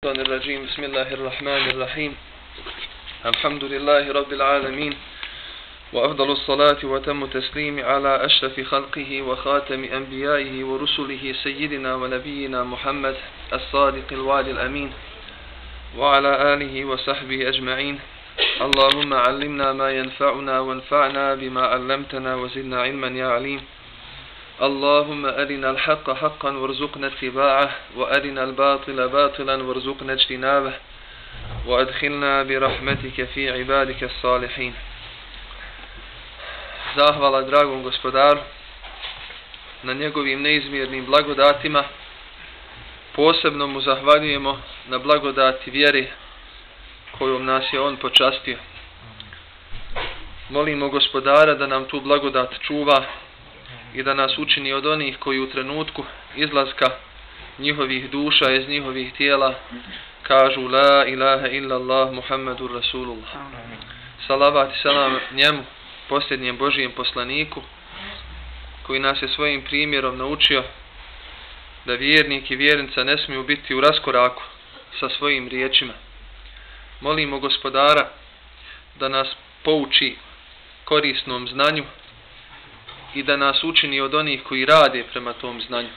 الرجيم بسم الله الرحمن الرحيم الحمد لله رب العالمين وأفضل الصلاة وتم تسليم على أشرف خلقه وخاتم أنبيائه ورسله سيدنا ونبينا محمد الصادق الوعد الأمين وعلى آله وصحبه أجمعين اللهم علمنا ما ينفعنا وانفعنا بما علمتنا وزدنا علما يا عليم اللهم أرنا الحق حقا وارزقنا اتباعه وأرنا الباطل باطلا وارزقنا اجتنابه وأدخلنا برحمتك في عبادك الصالحين. Zahvala dragom gospodaru na njegovim neizmjernim blagodatima. Posebno mu zahvaljujemo na blagodati vjeri kojom nas je on počastio. Molimo gospodara da nam tu blagodat čuva i da nas učini od onih koji u trenutku izlaska njihovih duša iz njihovih tijela kažu la ilaha illallah Muhammedur Rasulullah. Salavat i salam njemu, posljednjem Božijem poslaniku, koji nas je svojim primjerom naučio da vjernik i vjernica ne smiju biti u raskoraku sa svojim riječima. Molimo gospodara da nas pouči korisnom znanju i da nas učini od onih koji rade prema tom znanju.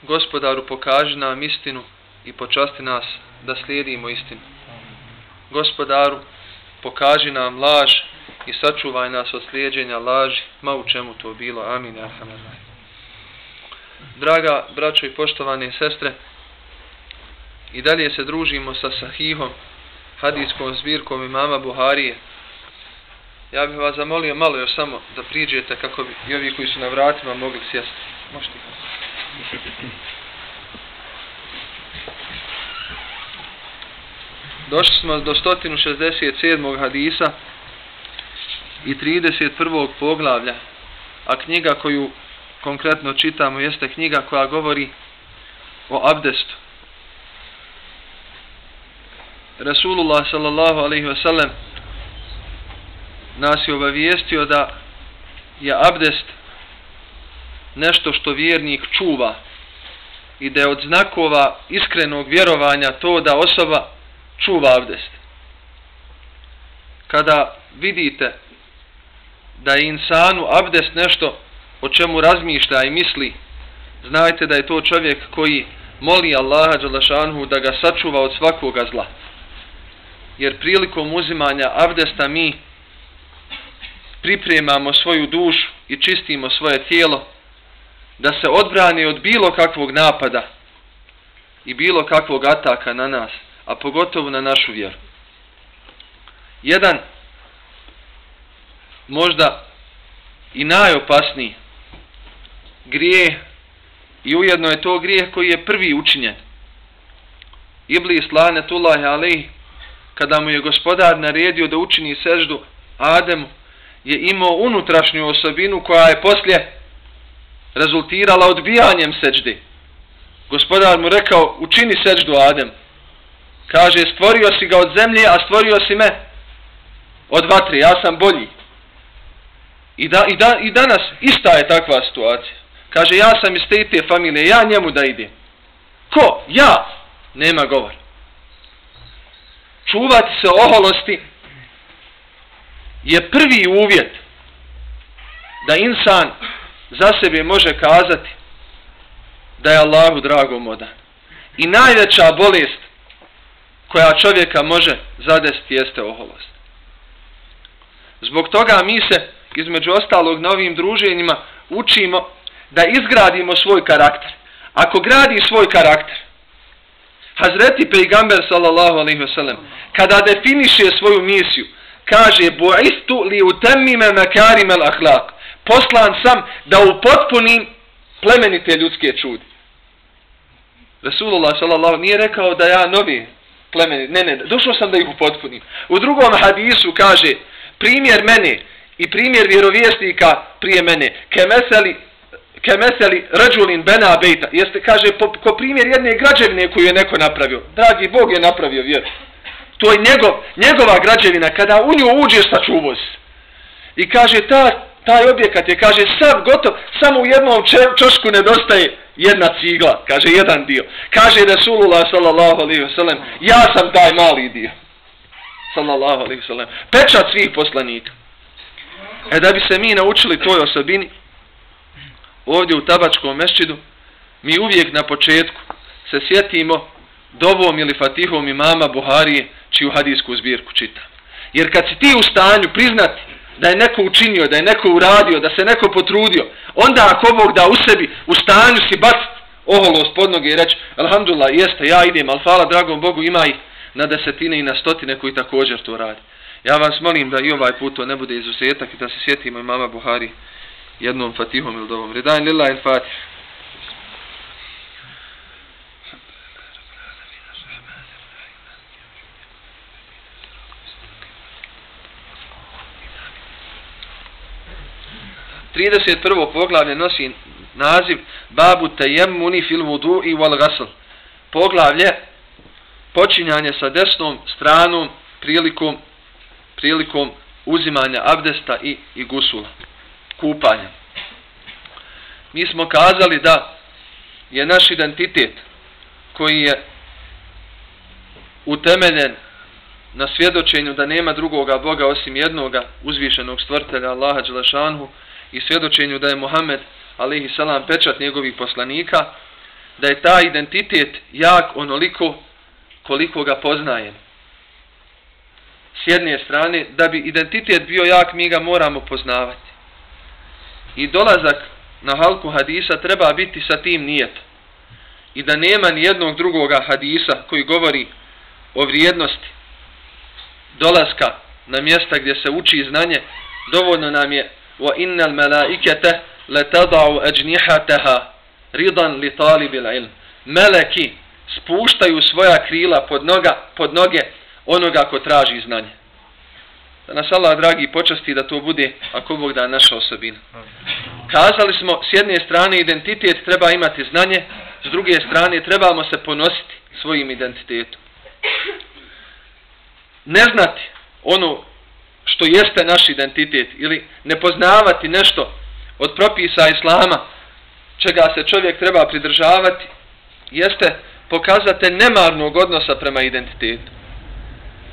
Gospodaru, pokaži nam istinu i počasti nas da slijedimo istinu. Gospodaru, pokaži nam laž i sačuvaj nas od slijeđenja laži, ma u čemu to bilo. Amin. Draga braćo i poštovane sestre, i dalje se družimo sa Sahihom, hadijskom zbirkom imama Buharije. Ja bih vas zamolio malo još samo da priđete kako bi i ovi koji su na vratima mogli sjesti. Možete. Došli smo do 167. hadisa i 31. poglavlja, a knjiga koju konkretno čitamo jeste knjiga koja govori o abdestu. Rasulullah sallallahu alaihi wa sallam nas je obavijestio da je abdest nešto što vjernik čuva i da je od znakova iskrenog vjerovanja to da osoba čuva abdest. Kada vidite da je insanu abdest nešto o čemu razmišlja i misli, znajte da je to čovjek koji moli Allaha dželešanhu da ga sačuva od svakoga zla. Jer prilikom uzimanja abdesta mi pripremamo svoju dušu i čistimo svoje tijelo da se odbrani od bilo kakvog napada i bilo kakvog ataka na nas, a pogotovo na našu vjeru. Jedan, možda i najopasniji grijeh, i ujedno je to grijeh koji je prvi učinjen. Iblis lanetullahi alejhi, kada mu je gospodar naredio da učini seždu Ademu, je imao unutrašnju osobinu koja je poslije rezultirala odbijanjem seđde. Gospodar mu rekao, učini seđdu Adem. Kaže, stvorio si ga od zemlje, a stvorio si me od vatre, ja sam bolji. I danas ista je takva situacija. Kaže, ja sam iz te familije, ja njemu da idem. Ko? Ja? Nema govor. Čuvati se oholosti je prvi uvjet da insan za sebe može kazati da je Allahu dragom odan. I najveća bolest koja čovjeka može zadesiti jeste oholost. Zbog toga mi se, između ostalog, na ovim druženjima učimo da izgradimo svoj karakter. Ako gradi svoj karakter, Hazreti Pejgamber sallallahu alejhi ve sellem, kada definiše svoju misiju, kaže, bu'istu li utemmime makarimel ahlak. Poslan sam da upotpunim plemenite ljudske čudi. Rasulullah sallallahu nije rekao da ja novi plemenite, ne, došao sam da ih upotpunim. U drugom hadisu kaže, primjer mene i primjer vjerovjesnika prije mene, kemeseli rađulin bena bejta, jeste, kaže, ko primjer jedne građevine koju je neko napravio. Dragi Bog je napravio vjeru. To je njegova građevina. Kada u nju uđeš, sačuvao si. I kaže, ta Taj objekat je, kaže, sav gotov, samo u jednom čošku nedostaje jedna cigla, kaže, jedan dio. Kaže Resulullah sallallahu alejhi ve sellem, ja sam taj mali dio. Sallallahu alejhi ve sellem. Pečat svih poslanika. Da bi se mi naučili toj osobini, ovdje u Tabačkom mesčidu, mi uvijek na početku se sjetimo dovom ili fatihom imama Buharije, čiju hadijsku zbirku čitam. Jer kad si ti u stanju priznati da je neko učinio, da je neko uradio, da se neko potrudio, onda ako Bog da u sebi, u stanju si baciti oholost pod noge i reći, alhamdulillah, jeste, ja idem, ali hvala dragom Bogu, ima ih na desetine i na stotine koji također to radi. Ja vas molim da i ovaj put to ne bude izuzetak i da se sjetimo imama Buhari jednom fatihom ili dovom. Redain lillahi fatih. Prvo poglavlje nosi naziv Babu tejemmuni fil vudu'i wal ghasl. Poglavlje počinjanje sa desnom stranom prilikom uzimanja abdesta i gusula, kupanja. Mi smo kazali da je naš identitet koji je utemeljen na svjedočenju da nema drugoga Boga osim jednoga uzvišenog stvoritelja Allaha dželešanhu i svjedočenju da je Muhammed alejhi selam pečat njegovih poslanika, da je taj identitet jak onoliko koliko ga poznajem. S jedne strane, da bi identitet bio jak, mi ga moramo poznavati. I dolazak na halku hadisa treba biti sa tim nijetom. I da nema ni jednog drugoga hadisa koji govori o vrijednosti dolaska na mjesta gdje se uči znanje, dovoljno nam je وَإِنَّ الْمَلَائِكَةَ لَتَضَعُ أَجْنِحَتَهَا رِضًا لِطَالِبِ الْعِلْمِ. Meleki spuštaju svoja krila pod noge onoga ko traži znanje. Da nas Allah dragi počasti da to bude, ako Bog da, naša osobina. Kazali smo, s jedne strane identitet treba imati znanje, s druge strane trebamo se ponositi svojim identitetom. Ne znati ono što jeste naš identitet ili ne poznavati nešto od propisa Islama čega se čovjek treba pridržavati, jeste pokazatelj nemarnog odnosa prema identitetu.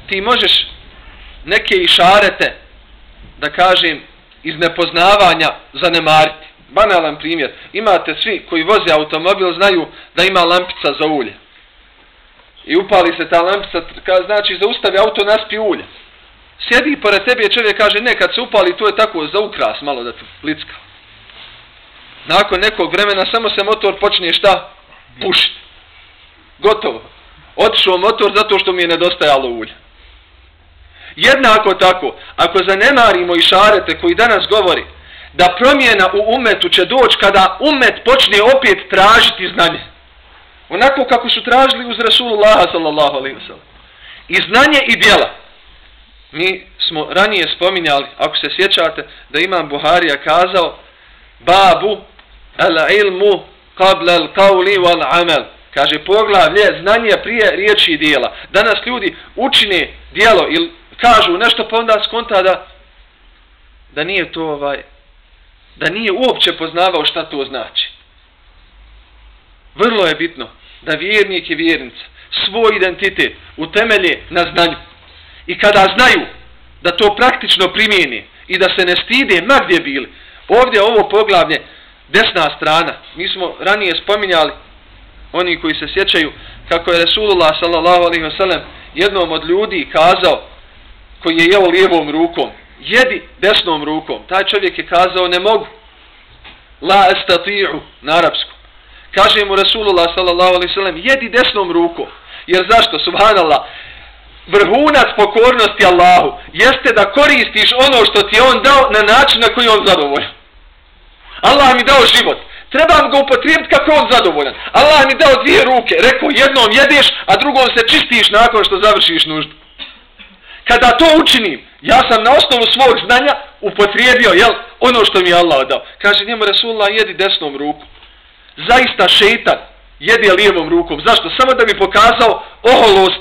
Ti možeš neke išarete, da kažem, iz nepoznavanja zanemariti. Banalan primjer. Imate svi koji voze automobil, znaju da ima lampica za ulje. I upali se ta lampica, znači zaustavi auto, naspi ulje. Sjedi pored tebe i čovjek kaže, ne, kad se upali, to je tako za ukras, malo da te licka. Nakon nekog vremena samo se motor počne šta? Pušiti. Gotovo. Otišao motor zato što mi je nedostajalo ulje. Jednako tako, ako zanemarimo išarete koji danas govori da promjena u umetu će doći kada umet počne opet tražiti znanje. Onako kako su tražili uz Resulullaha sallallahu alejhi ve sellem. I znanje i djela. Mi smo ranije spominjali, ako se sjećate, da imam Buharija kazao Babu al-ilmu qabla al-qawli wal-amal. Kaže poglavlje znanje prije riječi i djela. Danas ljudi učine djelo ili kažu nešto pa onda skonta da nije to da nije uopće poznavao šta to znači. Vrlo je bitno da vjernik i vjernica svoj identitet utemelje na znanju. I kada znaju da to praktično primijeni i da se ne stide ma gdje bili. Ovdje ovo poglavlje desna strana. Mi smo ranije spominjali, oni koji se sjećaju, kako je Resulullah sallallahu alejhi ve sellem jednom od ljudi kazao, koji je jeo lijevom rukom, jedi desnom rukom. Taj čovjek je kazao, ne mogu. La estati'u, na arapskom. Kaže mu Resulullah sallallahu alejhi ve sellem, jedi desnom rukom. Jer zašto? Subhanallah. Vrhunac pokornosti Allahu jeste da koristiš ono što ti je on dao na način na koji on zadovoljan. Allah mi dao život. Trebam ga upotrijebiti kako on zadovoljan. Allah mi dao dvije ruke. Rekao, jednom jedeš, a drugom se čistiš nakon što završiš nuždu. Kada to učinim, ja sam na osnovu svog znanja upotrijebio ono što mi je Allah dao. Kaže njemu Resulullah, jedi desnom rukom. Zaista šeitan jedi lijevom rukom. Zašto? Samo da bi pokazao oholost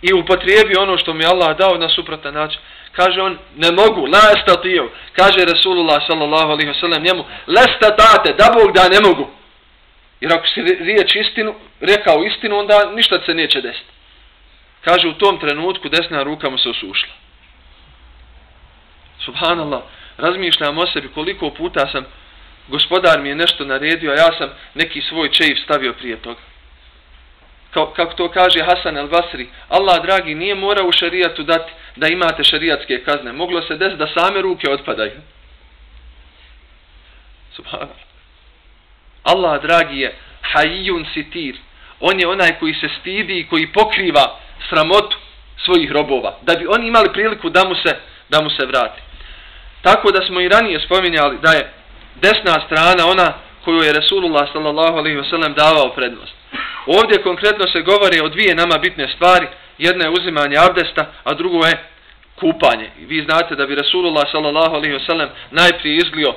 i upotrijebio ono što mi je Allah dao na suprotan način. Kaže on, ne mogu, la estatiju. Kaže Resulullah sallallahu alaihi wasallam njemu, lestatate, da Bog da ne mogu. Jer ako si riječ istinu, rekao istinu, onda ništa se neće desiti. Kaže, u tom trenutku desna ruka mu se osušila. Subhanallah, razmišljam o sebi koliko puta sam, gospodar mi je nešto naredio, a ja sam neki svoj čeif stavio prije toga. Kako to kaže Hasan al-Basri, Allah dragi nije morao u šerijatu dati da imate šerijatske kazne. Moglo se desiti da same ruke otpadaju. Subhanallah. Allah dragi je hayyun sitir. On je onaj koji se stidi i koji pokriva sramotu svojih robova. Da bi oni imali priliku da mu se vrati. Tako da smo i ranije spominjali da je desna strana ona koju je Resulullah sallallahu alaihi wasallam davao prednost. Ovdje konkretno se govori o dvije nama bitne stvari. Jedna je uzimanje abdesta, a drugo je kupanje. I vi znate da bi Resulullah sallallahu alaihi wasallam najprije izlio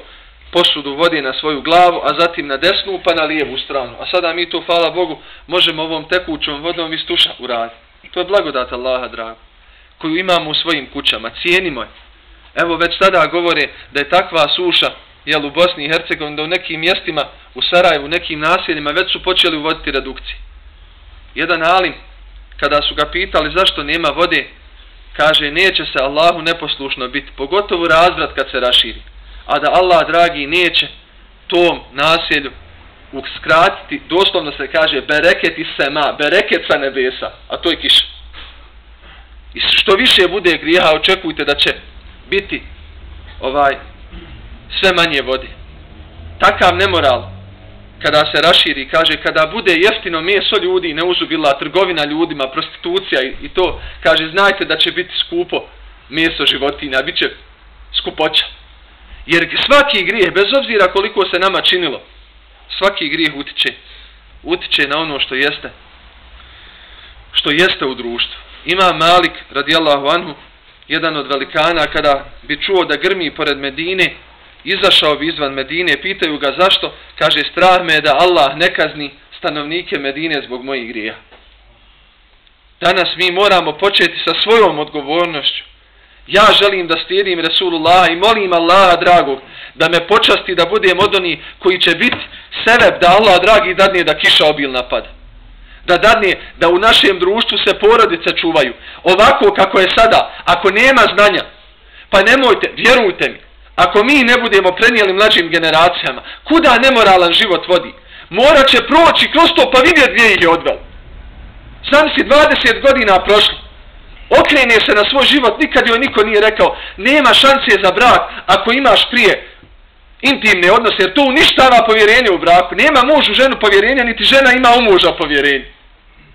posudu vode na svoju glavu, a zatim na desnu pa na lijevu stranu. A sada mi to, hvala Bogu, možemo ovom tekućom vodom iz tuša uraditi. To je blagodat Allaha drago, koju imamo u svojim kućama. Cijenimo je. Evo već sada govore da je takva suša u Bosni i Hercegovini, da u nekim mjestima, u Sarajevu, u nekim naseljima već su počeli uvoditi redukcije. Jedan alim, kada su ga pitali zašto nema vode, kaže neće se Allahu neposlušno biti, pogotovo razvrat kad se raširi. A da Allah dragi neće tom naselju uskratiti, doslovno se kaže bereket iz sema, bereket sa nebesa, a to je kiša. I što više bude grijeha, očekujte da će biti sve manje vode. Takav nemoral kada se raširi, kaže kada bude jeftino meso ljudi, neuzubila trgovina ljudima, prostitucija i to, kaže znajte da će biti skupo meso životinja, bit će skupoća. Jer svaki grijeh, bez obzira koliko se nama činilo, svaki grijeh utiče na ono što jeste u društvu. Ima Malik radijallahu anhu, jedan od velikana, kada bi čuo da grmi pored Medine, izašao bi izvan Medine, pitaju ga zašto, kaže strah me je da Allah ne kazni stanovnike Medine zbog mojih grija. Danas mi moramo početi sa svojom odgovornošću. Ja želim da slijedim Resulullah i molim Allaha dragog da me počasti da budem od onih koji će biti sebeb da Allah dragi dadne da kiša obilna pada. Da dadne da u našem društvu se porodice čuvaju. Ovako kako je sada, ako nema znanja, pa nemojte, vjerujte mi, ako mi ne budemo prenijeli mlađim generacijama, kuda nemoralan život vodi? Morat će proći kroz to pa vidjeti gdje ih je odvelo. Sam si 20 godina prošlo. Okrene se na svoj život, nikad joj niko nije rekao nema šanse za brak ako imaš prije intimne odnose, jer to uništava povjerenje u braku. Nema muž u ženu povjerenja, niti žena ima u muža povjerenje.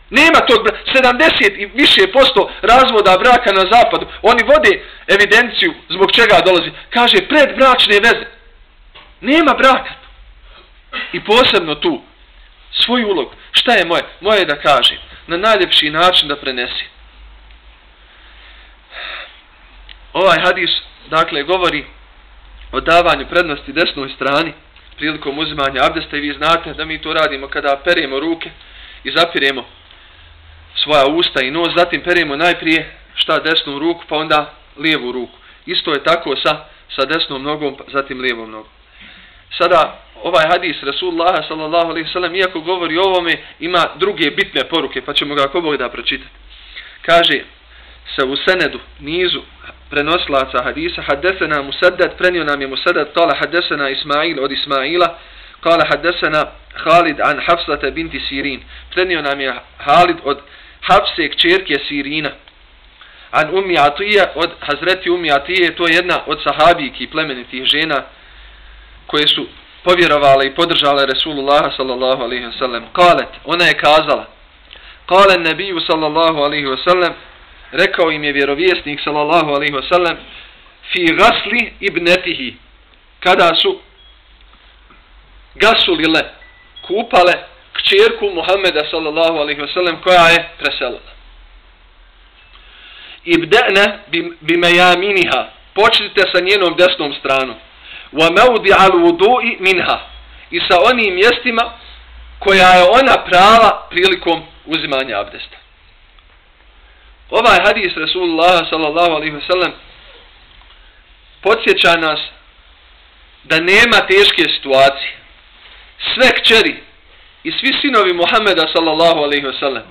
Nema tog 70 i više % razvoda braka na zapadu. Oni vode evidenciju zbog čega dolazi. Kaže predbračne veze. Nema braka. I posebno tu svoj ulog. Šta je moje? Moje je da kaže na najljepši način da prenesi. Ovaj hadis, dakle, govori o davanju prednosti desnoj strani prilikom uzimanja abdesta i vi znate da mi to radimo kada peremo ruke i zapiremo svoja usta i nos, zatim peremo najprije desnu ruku pa onda lijevu ruku. Isto je tako sa desnom nogom, zatim lijevom nogom. Sada ovaj hadis Rasulullah sallallahu alejhi ve sellem, iako govori o ovome, ima druge bitne poruke, pa ćemo ga ako Bog da pročitati. Kaže se u senedu, nizu prenosilaca hadisa, haddesena Musaddad, prenio nam je Musaddad, kala haddesena Ismail od Ismaila, kala haddesena Halid an Hafsata binti Sirin, prenio nam je Halid od Hafse kćerke Sirina, an Ummi Atija, od Hazreti Ummi Atije, to je jedna od sahabijki plemenitih žena koje su povjerovale i podržale Resulullah sallallahu alaihi wa sallam. Kalet, ona je kazala, kale nebiju sallallahu alaihi wa sallam, rekao im je vjerovjesnik sallallahu alaihi wa sallam, fi gasli ibnetihi, kada su gasulile, kupale kćerku Muhammeda sallallahu alaihi wa sallam koja je preselila. Ibda'na bimejaminiha, počnite sa njenom desnom stranom. Wa mawdi al-wudu'i minha, i sa onim mjestima koja je ona prava prilikom uzimanja abdesta. Ovaj hadis Rasulullah sallallahu alaihi wa sallam podsjeća nas da nema teške situacije. Sve kćeri i svi sinovi Muhameda sallallahu alejhi ve sellem,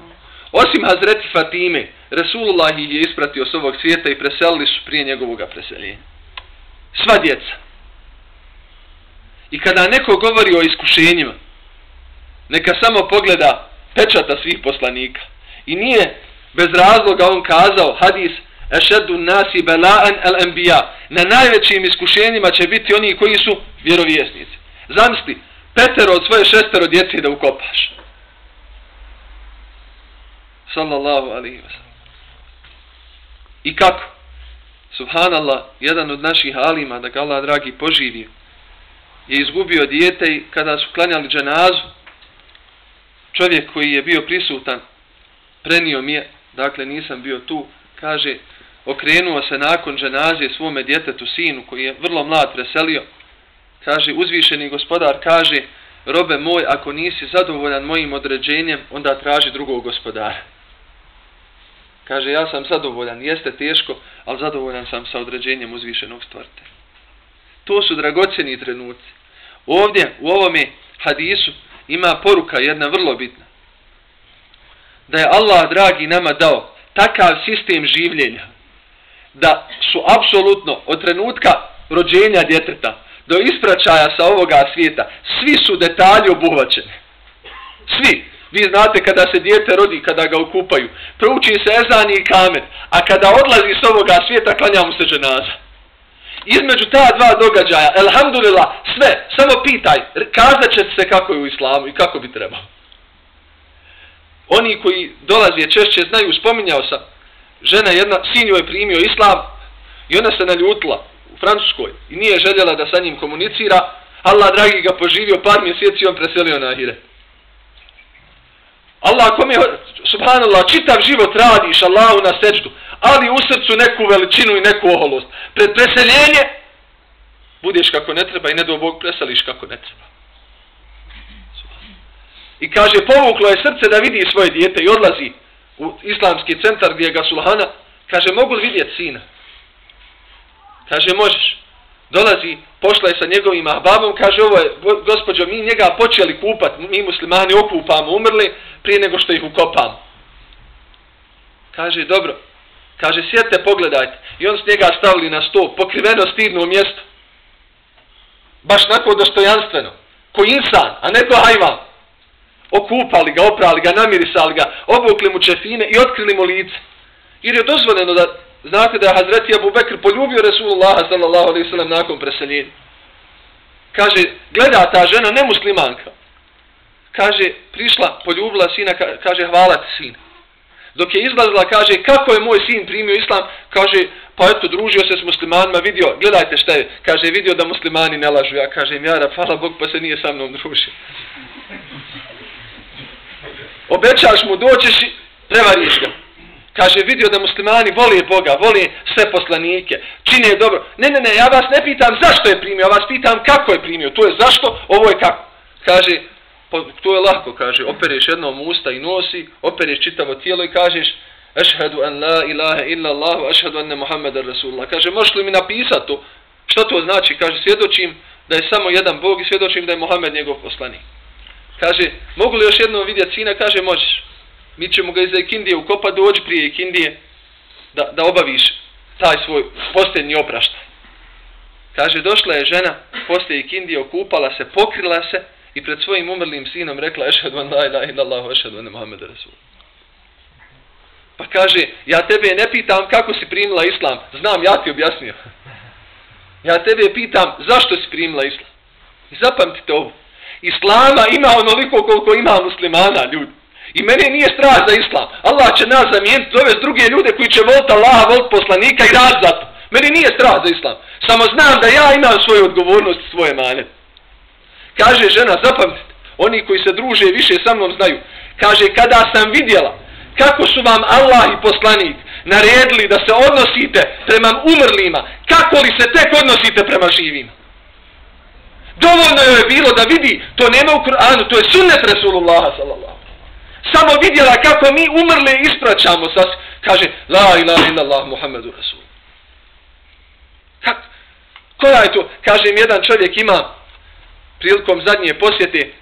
osim Hazreti Fatime, Resulullah ih je ispratio s ovog svijeta i preselili su prije njegovog preseljenja. Sva djeca. I kada neko govori o iskušenjima, neka samo pogleda pečata svih poslanika. I nije bez razloga on kazao hadis ešeddu nasi bela'an al-anbiya. Na najvećim iskušenjima će biti oni koji su vjerovjesnici. Zamisli, 5 od svoje 6 djece da ukopaš. Sallallahu alaihi wa sallam. I kako? Subhanallah, jedan od naših alima, da ga Allah dragi poživio, je izgubio dijete i kada su klanjali dženazu, čovjek koji je bio prisutan, prenio mi je, dakle nisam bio tu, kaže, okrenuo se nakon dženaze svome djetetu, sinu, koji je vrlo mlad preselio, kaže, uzvišeni gospodar kaže, robe moj, ako nisi zadovoljan mojim određenjem, onda traži drugog gospodara. Kaže, ja sam zadovoljan, jeste teško, ali zadovoljan sam sa određenjem uzvišenog stvoritelja. To su dragocjeni trenuci. Ovdje, u ovome hadisu, ima poruka jedna vrlo bitna. Da je Allah, dragi, nama dao takav sistem življenja, da su apsolutno od trenutka rođenja djeteta do ispraćaja sa ovoga svijeta, svi su detalji obuhvaćeni. Svi. Vi znate kada se dijete rodi, kada ga okupaju, prouči se ezan i kamet, a kada odlazi s ovoga svijeta, klanja mu se dženaza. Između ta dva događaja, elhamdulillah, sve, samo pitaj, kazat će se kako je u islamu i kako bi trebao. Oni koji dolaze češće znaju, spominjao sam, žena jedna, sin joj je primio islam i ona se naljutila u Francuskoj i nije željela da sa njim komunicira. Allah, dragi, ga poživio par mjeseci, on preselio na ahiret. Allah, kome, subhanallah, čitav život radiš Allahu na seđdu, ali u srcu neku veličinu i neku oholost. Pred preseljenje budeš kako ne treba i ne do Bog preseliš kako ne treba. I kaže, povuklo je srce da vidi svoje dijete i odlazi u islamski centar gdje ga sulhana. Kaže, mogu li vidjeti sina? Kaže, možeš. Dolazi, pošla je sa njegovim ahbabom, kaže, ovo je, gospođo, mi njega počeli kupat, mi muslimani okupamo umrli prije nego što ih ukopamo. Kaže, dobro. Kaže, sjedite, pogledajte. I on s njega stavili na sto, pokriveno stidno mjesto. Baš nako dostojanstveno. Ko insan, a ne ko hajvan. Okupali ga, oprali ga, namirisali ga, obukli mu čefine i otkrili mu lice. Jer je dozvoljeno da, znate da je Hazreti Abu Bekr poljubio Resulullaha sallallahu alaihi sallam nakon preseljenja. Kaže, gleda ta žena, nemuslimanka. Kaže, prišla, poljubila sina, kaže, hvala ti sine. Dok je izlazila, kaže, kako je moj sin primio islam, kaže, pa eto, družio se s muslimanima, vidio, gledajte šta je, kaže, vidio da muslimani ne lažu. Ja kažem, jara, hvala Bog, pa se nije sa mnom družio. Obećaš mu, doćeš i prevariš ga. Kaže, vidio da muslimani vole Boga, vole sve poslanike, čine dobro. Ne, ja vas ne pitam zašto je primio, ja vas pitam kako je primio. To je zašto, ovo je kako. Kaže, to je lako, kaže, opereš jednom usta i nosi, opereš čitavo tijelo i kažeš ašhadu an la ilaha illa Allahu, ašhadu anne Muhammeden Rasulullah. Kaže, možeš li mi napisati to? Što to znači? Kaže, svjedočim da je samo jedan Bog i svjedočim da je Muhammed njegov poslanik. Kaže, mogu li još jednom vidjeti sina? Kaže, možeš. Mi ćemo ga iz ikindije ukopati, dođi prije ikindije da obaviš taj svoj posljednji opraštaj. Kaže, došla je žena poslije ikindije, okupala se, pokrila se i pred svojim umrlim sinom rekla ešhadu an la ilaha illallah, ešhadu anne Muhammeden Rasul. Pa kaže, ja tebe ne pitam kako si primila islam, znam, ja ti objasnio. Ja tebe pitam zašto si primila islam. I zapamtite ovo. Islama ima onoliko koliko ima muslimana, ljudi. I mene nije strah za islam. Allah će nas zamijeniti, dovesti druge ljude koji će voliti Allaha, voliti poslanika i rad za to. Mene nije strah za islam. Samo znam da ja imam svoju odgovornost i svoje mane. Kaže žena, zapamtite, oni koji se druže više sa mnom znaju. Kaže, kada sam vidjela kako su vam Allah i poslanik naredili da se odnosite prema umrlima, kako li se tek odnosite prema živima. Dovoljno je bilo da vidi, to nema u Kur'anu, to je sunnet Resulullaha sallallahu. Samo vidjela kako mi umrle ispraćamo sa, kaže, la ilaha illallah Muhammedu Rasul. Kako? Koja je to? Kaže im jedan čovjek ima prilikom zadnje posjete.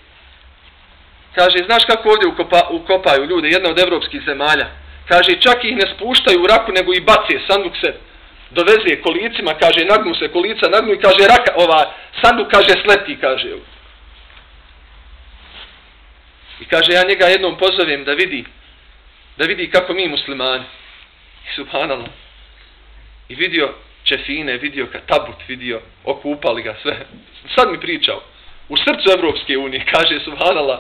Kaže, znaš kako ovdje ukopaju ljude, jedna od evropskih zemalja. Kaže, čak ih ne spuštaju u raku, nego i bace, sanduk se doveze kolicima, kaže, nagnu se kolica, nagnu i kaže, sanduk, kaže, sleti, kaže. I kaže, ja njega jednom pozovem da vidi kako mi muslimani. I subhanallah. I vidio čefine, vidio tabut, vidio, okupali ga sve. Sad mi pričao. U srcu Evropske unije, kaže, subhanallah,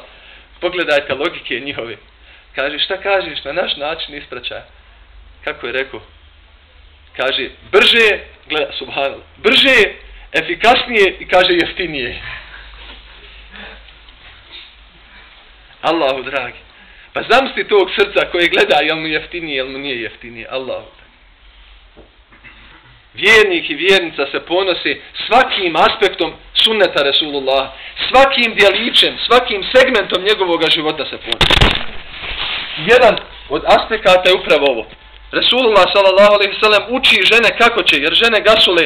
pogledajte logike njihove. Kaže, šta kažeš na naš način ispraćaja? Kako je rekao? Kaže, brže, gleda, subhanallah, brže, efikasnije i kaže jeftinije. Allahu dragi. Pa zamisli tog srca koje gleda, jel mu jeftinije, jel mu nije jeftinije. Allahu dragi. Vjernik i vjernica se ponose svakim aspektom sunneta Resulullah, svakim djelićem, svakim segmentom njegovog života se ponose. Jedan od aspekata je upravo ovo. Resulullah sallallahu alejhi ve sellem uči žene kako će, jer žene gasule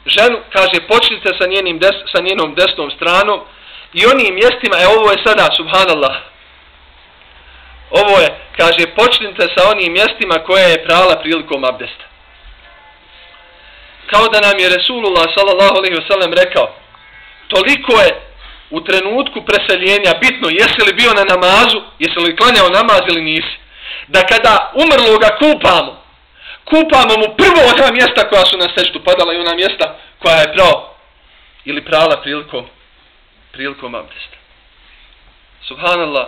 ženu, kaže, počnite sa njenom desnom stranom i onim mjestima, ovo je sada, subhanallah, ovo je, kaže, počnite sa onim mjestima koje je prala prilikom abdesta. Kao da nam je Resulullah sallallahu alejhi ve sellem rekao, toliko je u trenutku preseljenja bitno jesi li bio na namazu, jesi li klanjao namaz ili nisi. Da kada umrloga kupamo mu prvo ona mjesta koja su na sećtu padala i ona mjesta koja je prao ili prala prilikom abdesta. Subhanallah,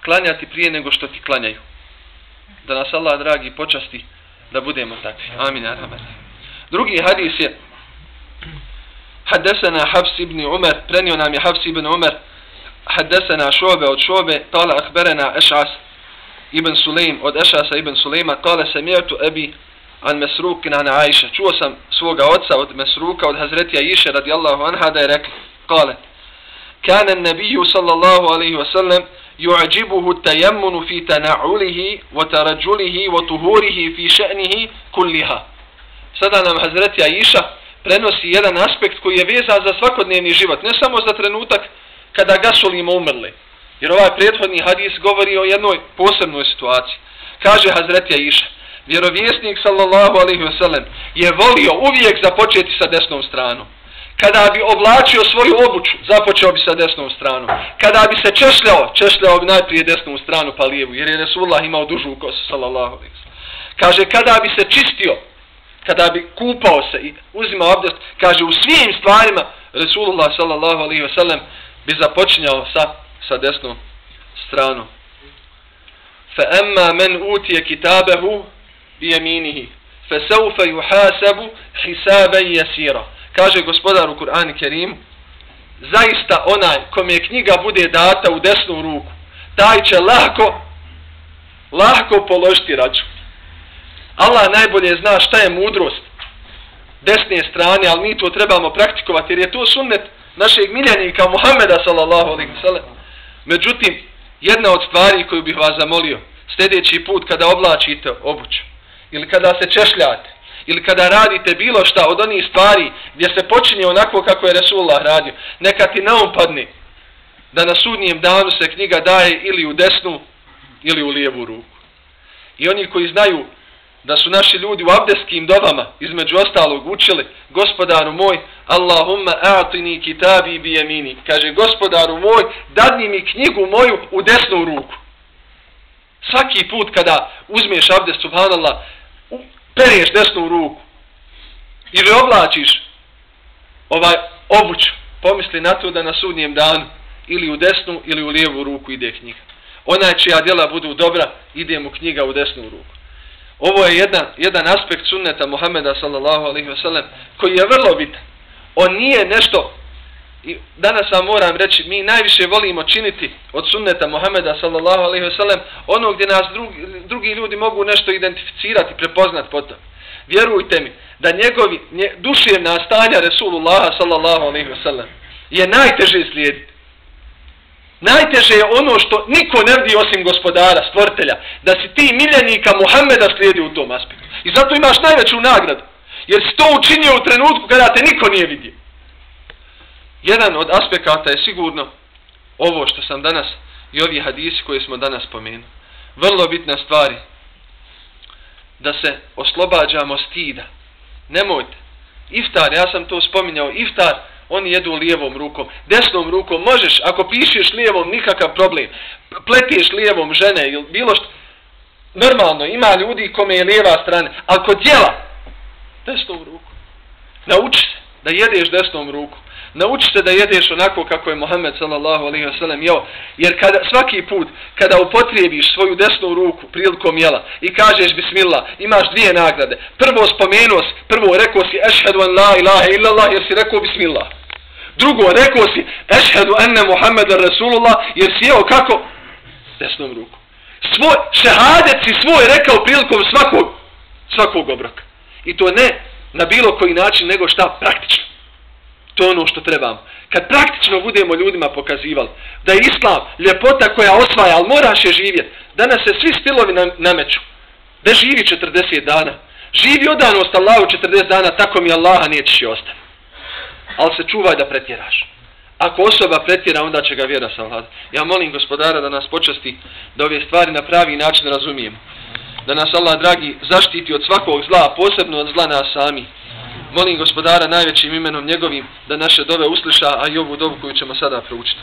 klanjati prije nego što ti klanjaju. Da nas Allah dragi počasti da budemo takvi. Amin. Drugi hadis je حدثنا حفص بن عمر prenio nam je Hafs ibn Umar حدثنا شعبة od Šu'be قال أخبرنا أشعث ibn Sulaim od Ešasa ibn Sulaima قال سمعت أبي عن مسروق عن عائشة čuo sam svoga oca od Mesruka od Hazreti Aisha radijallahu anha da je rekla قالت كان النبي صلى الله عليه وسلم يعجبه التيمن في تنعله وترجله وطهوره في شأنه كلها. Sada nam Hazreti Aisha prenosi jedan aspekt koji je vezan za svakodnevni život, ne samo za trenutak kada gasulimo umrli. Jer ovaj prethodni hadis govori o jednoj posebnoj situaciji. Kaže Hazreti Aisha, vjerovjesnik sallallahu alejhi ve sellem je volio uvijek započeti sa desnom stranom. Kada bi oblačio svoju obuću, započeo bi sa desnom stranom. Kada bi se češljao bi najprije desnu stranu pa lijevu, jer je Resulullah imao dužu kosu sallallahu alejhi ve sellem. Kaže, kada bi se čistio, kada bi kupao se i uzimao abdest, kaže, u svim stvarima Resulullah sallallahu alejhi ve sellem bi započinjao sa desnom stranom. Fa amma man utiya kitabahu bi yaminihi fa sawfa yuhasabu hisaban yasira. Kaže gospodar u Kur'anu Kerimu, zaista onaj kome knjiga bude data u desnu ruku, taj će lako položiti račun. Allah najbolje zna šta je mudrost desne strane, ali mi to trebamo praktikovati, jer je to sunnet našeg miljenika Muhammeda sallallahu alejhi ve sellem. Međutim, jedna od stvari koju bih vas zamolio, sljedeći put kada oblačite obuću, ili kada se češljate, ili kada radite bilo šta od onih stvari gdje se počinje onako kako je Resulullah radio, neka ti na um padne da na sudnjem danu se knjiga daje ili u desnu ili u lijevu ruku. I oni koji znaju da su naši ljudi u abdeskim dovama između ostalog učili, gospodaru moj, Allahumma a'tini kitabi bi yamini. Kaže, gospodaru moj, dadni mi knjigu moju u desnu ruku. Svaki put kada uzmeš abdest, subhanallah, pereš desnu ruku ili oblačiš obuću, pomisli na to da na sudnjem danu ili u desnu ili u lijevu ruku ide knjiga. Onaj čija djela budu dobra, ide mu knjiga u desnu ruku. Ovo je jedan aspekt sunneta Muhammeda sallallahu alejhi ve sellem koji je vrlo bitan. On nije nešto, i danas vam moram reći, mi najviše volimo činiti od sunneta Muhammeda sallallahu alejhi ve sellem ono gdje nas drugi ljudi mogu nešto identificirati, prepoznati potom. Vjerujte mi da duševna stanja Resulullaha sallallahu alejhi ve sellem je najteže slijediti. Najteže je ono što niko ne vidi osim gospodara, stvoritelja, da si ti miljenika Muhammeda slijedi u tom aspektu. I zato imaš najveću nagradu. Jer si to učinio u trenutku kada te niko nije vidio. Jedan od aspekata je sigurno ovo što sam danas i ovi hadisi koje smo danas spomenuli. Vrlo bitna stvar je da se oslobađamo stida. Nemojte. Iftar, ja sam to spominjao, iftar, oni jedu lijevom rukom. Desnom rukom možeš, ako pišeš lijevom, nikakav problem. Pletiš lijevom žene ili bilo što. Normalno, ima ljudi kome je lijeva strana, ali kod djela, desnom rukom. Nauči se da jedeš desnom rukom. Nauči se da jedeš onako kako je Muhammed sallallahu alejhi ve sellem jeo, jer svaki put kada upotrijebiš svoju desnu ruku prilikom jela i kažeš bismillah, imaš dvije nagrade. Prvo rekao si ešhedu an la ilaha illallah jer si rekao bismillah. Drugo, rekao si ešhedu enne Muhammeden Rasulullah jer si jeo kako? Desnom rukom. Šehadet si svoj rekao prilikom svakog obroka. I to ne na bilo koji način nego šta praktično. To je ono što trebamo. Kad praktično budemo ljudima pokazivali da je islam ljepota koja osvaja, ali moraš je živjeti. Danas se svi stilovi nameću. Da živi 40 dana. Živi odanost Allahu 40 dana, tako mi Allaha nećeš i ostavi. Ali se čuvaj da pretjeraš. Ako osoba pretjera, onda će ga vjera savladati. Ja molim Gospodara da nas počasti da ove stvari na pravi način razumijemo. Da nas Allah dragi zaštiti od svakog zla, posebno od zla nas sami. Molim Gospodara najvećim imenom njegovim da naše dove usliša, a i ovu dovu koju ćemo sada proučiti.